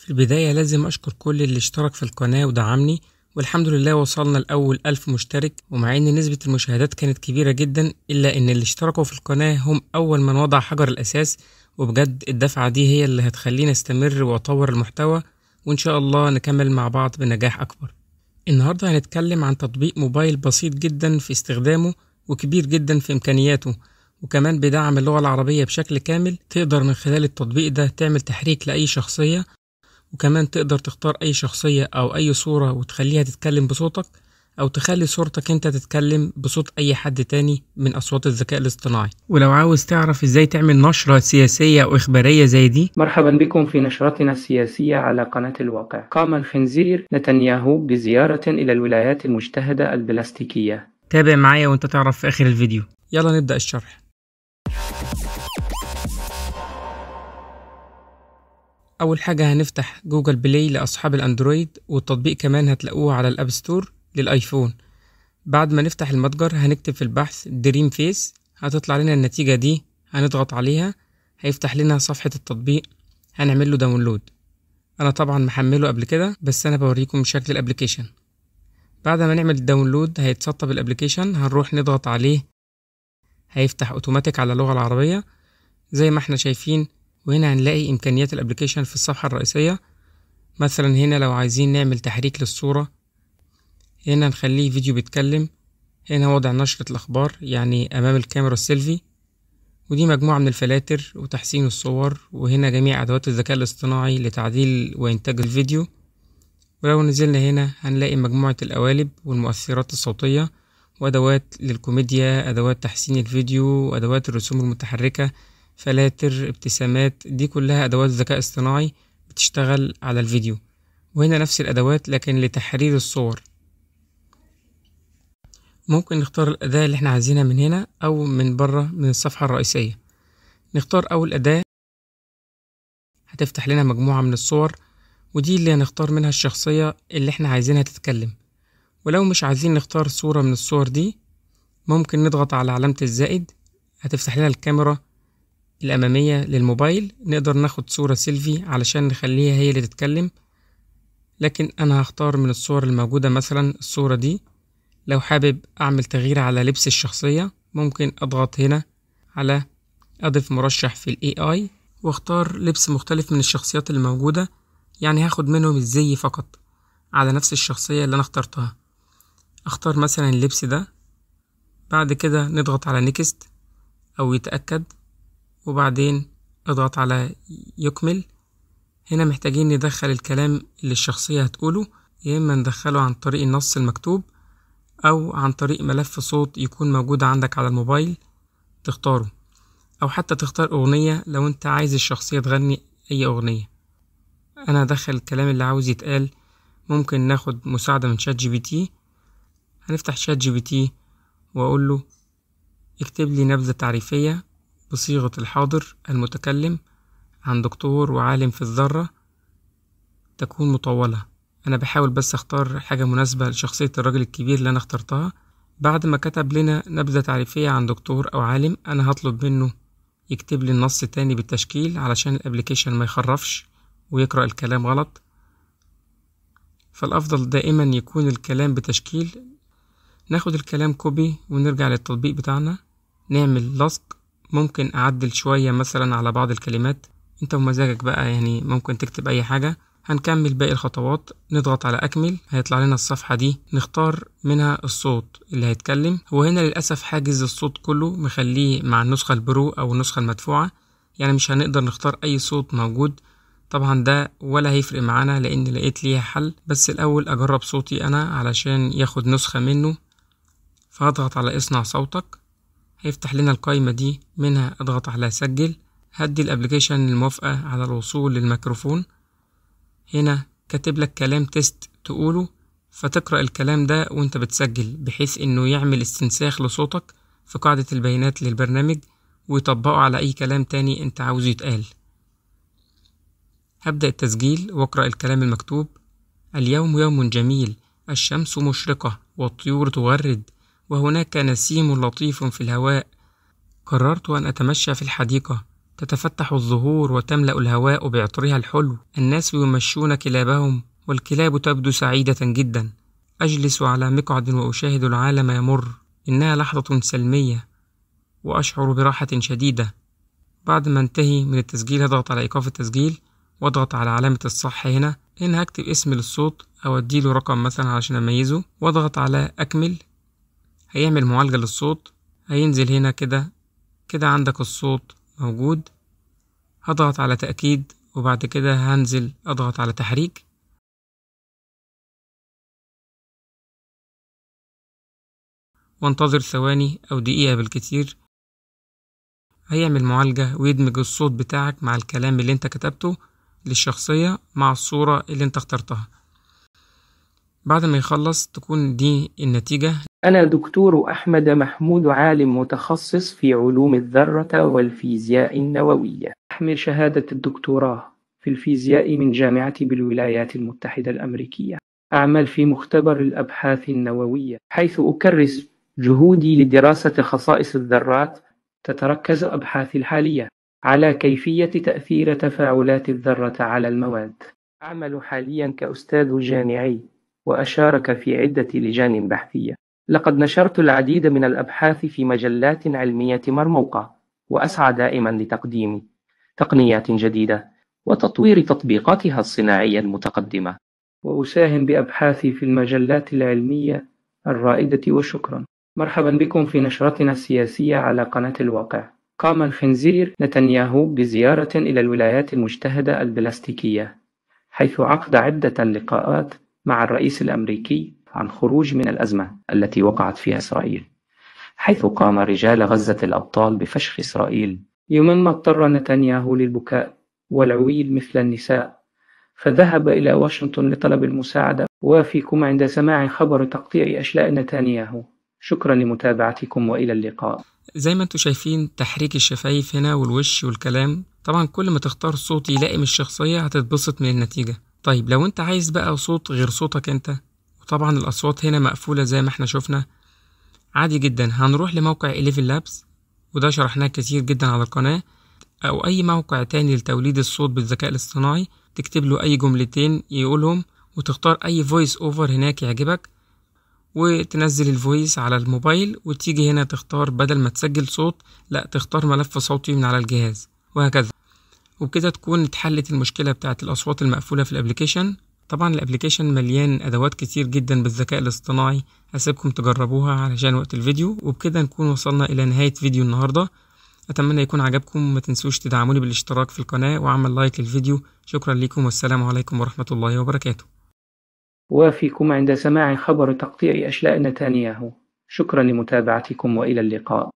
في البداية لازم أشكر كل اللي اشترك في القناة ودعمني، والحمد لله وصلنا لأول 1000 مشترك. ومع إن نسبة المشاهدات كانت كبيرة جدا إلا إن اللي اشتركوا في القناة هم أول من وضع حجر الأساس، وبجد الدفعة دي هي اللي هتخليني استمر وأطور المحتوى، وإن شاء الله نكمل مع بعض بنجاح أكبر. النهاردة هنتكلم عن تطبيق موبايل بسيط جدا في استخدامه وكبير جدا في إمكانياته، وكمان بدعم اللغة العربية بشكل كامل. تقدر من خلال التطبيق ده تعمل تحريك لأي شخصية، وكمان تقدر تختار أي شخصية أو أي صورة وتخليها تتكلم بصوتك، أو تخلي صورتك أنت تتكلم بصوت أي حد تاني من أصوات الذكاء الاصطناعي. ولو عاوز تعرف إزاي تعمل نشرة سياسية أو إخبارية زي دي، مرحبا بكم في نشرتنا السياسية على قناة الواقع. قام الخنزير نتنياهو بزيارة إلى الولايات المتحدة البلاستيكية. تابع معايا وانت تعرف في آخر الفيديو. يلا نبدأ الشرح. أول حاجة هنفتح جوجل بلاي لأصحاب الأندرويد، والتطبيق كمان هتلاقوه على الأب ستور للآيفون. بعد ما نفتح المتجر هنكتب في البحث دريم فيس، هتطلع لنا النتيجة دي، هنضغط عليها هيفتح لنا صفحة التطبيق، هنعمل له داونلود. أنا طبعا محمله قبل كده، بس أنا بوريكم شكل الابليكيشن. بعد ما نعمل الداونلود هيتسطب الابليكيشن، هنروح نضغط عليه هيفتح اوتوماتيك على اللغة العربية زي ما احنا شايفين. وهنا هنلاقي إمكانيات الابليكيشن في الصفحة الرئيسية. مثلا هنا لو عايزين نعمل تحريك للصورة، هنا نخليه فيديو بيتكلم. هنا وضع نشرة الأخبار يعني أمام الكاميرا السيلفي، ودي مجموعة من الفلاتر وتحسين الصور. وهنا جميع أدوات الذكاء الاصطناعي لتعديل وإنتاج الفيديو. ولو نزلنا هنا هنلاقي مجموعة القوالب والمؤثرات الصوتية، وأدوات للكوميديا، أدوات تحسين الفيديو، وأدوات الرسوم المتحركة، فلاتر، ابتسامات. دي كلها أدوات ذكاء اصطناعي بتشتغل على الفيديو. وهنا نفس الأدوات لكن لتحرير الصور. ممكن نختار الأداة اللي احنا عايزينها من هنا أو من بره من الصفحة الرئيسية. نختار أول أداة، هتفتح لنا مجموعة من الصور، ودي اللي هنختار منها الشخصية اللي احنا عايزينها تتكلم. ولو مش عايزين نختار صورة من الصور دي، ممكن نضغط على علامة الزائد، هتفتح لنا الكاميرا الأمامية للموبايل. نقدر ناخد صورة سيلفي علشان نخليها هي اللي تتكلم، لكن أنا هختار من الصور الموجودة مثلا الصورة دي. لو حابب أعمل تغيير على لبس الشخصية، ممكن أضغط هنا على أضف مرشح في ال AI واختار لبس مختلف من الشخصيات اللي موجودة. يعني هاخد منهم الزي فقط على نفس الشخصية اللي أنا اخترتها. اختار مثلا اللبس ده. بعد كده نضغط على نيكست أو يتأكد، وبعدين اضغط على يكمل. هنا محتاجين ندخل الكلام اللي الشخصية هتقوله، يا إما ندخله عن طريق النص المكتوب أو عن طريق ملف صوت يكون موجود عندك على الموبايل تختاره، أو حتى تختار أغنية لو أنت عايز الشخصية تغني أي أغنية. أنا هدخل الكلام اللي عاوز يتقال. ممكن ناخد مساعدة من شات جي بي تي. هنفتح شات جي بي تي وأقول له اكتب لي نبذة تعريفية بصيغة الحاضر المتكلم عن دكتور وعالم في الذرة، تكون مطولة. أنا بحاول بس أختار حاجة مناسبة لشخصية الراجل الكبير اللي أنا اخترتها. بعد ما كتب لنا نبذة تعريفية عن دكتور أو عالم، أنا هطلب منه يكتب لي النص تاني بالتشكيل علشان الابليكيشن ما يخرفش ويقرأ الكلام غلط. فالأفضل دائما يكون الكلام بتشكيل. ناخد الكلام كوبي ونرجع للتطبيق بتاعنا، نعمل لصق. ممكن أعدل شوية مثلا على بعض الكلمات، انت ومزاجك بقى، يعني ممكن تكتب أي حاجة. هنكمل باقي الخطوات، نضغط على أكمل. هيطلع لنا الصفحة دي، نختار منها الصوت اللي هيتكلم. هو هنا للأسف حاجز الصوت كله مخليه مع النسخة البرو أو النسخة المدفوعة، يعني مش هنقدر نختار أي صوت موجود. طبعا ده ولا هيفرق معانا لأن لقيت ليها حل، بس الأول أجرب صوتي أنا علشان ياخد نسخة منه. فهضغط على اصنع صوتك، هيفتح لنا القائمة دي، منها اضغط على سجل. هدي الابليكيشن الموافقة على الوصول للميكروفون. هنا كاتب لك كلام تيست تقوله، فتقرأ الكلام ده وانت بتسجل، بحيث انه يعمل استنساخ لصوتك في قاعدة البيانات للبرنامج ويطبقه على اي كلام تاني انت عاوزه يتقال. هبدأ التسجيل واقرأ الكلام المكتوب. اليوم يوم جميل، الشمس مشرقة والطيور تغرد، وهناك نسيم لطيف في الهواء. قررت أن أتمشى في الحديقة، تتفتح الزهور وتملأ الهواء بعطرها الحلو. الناس يمشون كلابهم والكلاب تبدو سعيدة جدا. أجلس على مقعد وأشاهد العالم يمر. إنها لحظة سلمية وأشعر براحة شديدة. بعد ما انتهي من التسجيل هضغط على إيقاف التسجيل واضغط على علامة الصح هنا هكتب اسم للصوت أو أديله رقم مثلا عشان أميزه واضغط على أكمل. هيعمل معالجة للصوت. هينزل هنا كده عندك الصوت موجود. هضغط على تأكيد وبعد كده هنزل أضغط على تحريك. وانتظر ثواني أو دقيقة بالكتير. هيعمل معالجة ويدمج الصوت بتاعك مع الكلام اللي انت كتبته للشخصية مع الصورة اللي انت اخترتها. بعد ما يخلص تكون دي النتيجة. أنا دكتور أحمد محمود، عالم متخصص في علوم الذرة والفيزياء النووية. أحمل شهادة الدكتوراه في الفيزياء من جامعة بالولايات المتحدة الأمريكية. أعمل في مختبر الأبحاث النووية، حيث أكرس جهودي لدراسة خصائص الذرات. تتركز أبحاثي الحالية على كيفية تأثير تفاعلات الذرة على المواد. أعمل حاليا كأستاذ جامعي وأشارك في عدة لجان بحثية. لقد نشرت العديد من الأبحاث في مجلات علمية مرموقة، وأسعى دائما لتقديم تقنيات جديدة وتطوير تطبيقاتها الصناعية المتقدمة، وأساهم بأبحاثي في المجلات العلمية الرائدة. وشكرا. مرحبا بكم في نشرتنا السياسية على قناة الواقع. قام الخنزير نتنياهو بزيارة إلى الولايات المتحدة البلاستيكية، حيث عقد عدة لقاءات مع الرئيس الأمريكي عن خروج من الأزمة التي وقعت فيها إسرائيل، حيث قام رجال غزة الأبطال بفشخ إسرائيل. يوما ما اضطر نتنياهو للبكاء والعويل مثل النساء، فذهب إلى واشنطن لطلب المساعدة. وافيكم عند سماع خبر تقطيع أشلاء نتنياهو. شكرا لمتابعتكم وإلى اللقاء. زي ما انتوا شايفين تحريك الشفايف هنا والوش والكلام. طبعا كل ما تختار صوت يلائم الشخصية هتتبسط من النتيجة. طيب لو انت عايز بقى صوت غير صوتك انت، وطبعا الأصوات هنا مقفولة زي ما احنا شفنا، عادي جدا هنروح لموقع 11 لابس، وده شرحناه كتير جدا على القناة، أو أي موقع تاني لتوليد الصوت بالذكاء الاصطناعي. تكتب له أي جملتين يقولهم وتختار أي فويس أوفر هناك يعجبك، وتنزل الفويس على الموبايل، وتيجي هنا تختار بدل ما تسجل صوت لا تختار ملف صوتي من على الجهاز، وهكذا. وبكده تكون اتحلت المشكلة بتاعت الأصوات المقفولة في الابليكيشن. طبعا الابليكيشن مليان أدوات كتير جدا بالذكاء الاصطناعي، هسيبكم تجربوها علشان وقت الفيديو. وبكده نكون وصلنا إلى نهاية فيديو النهاردة. أتمنى يكون عجبكم، وما تنسوش تدعموني بالاشتراك في القناة وعمل لايك للفيديو. شكرا لكم والسلام عليكم ورحمة الله وبركاته. وافيكم عند سماع خبر تقطيع أشلاء نتنياهو. شكرا لمتابعتكم وإلى اللقاء.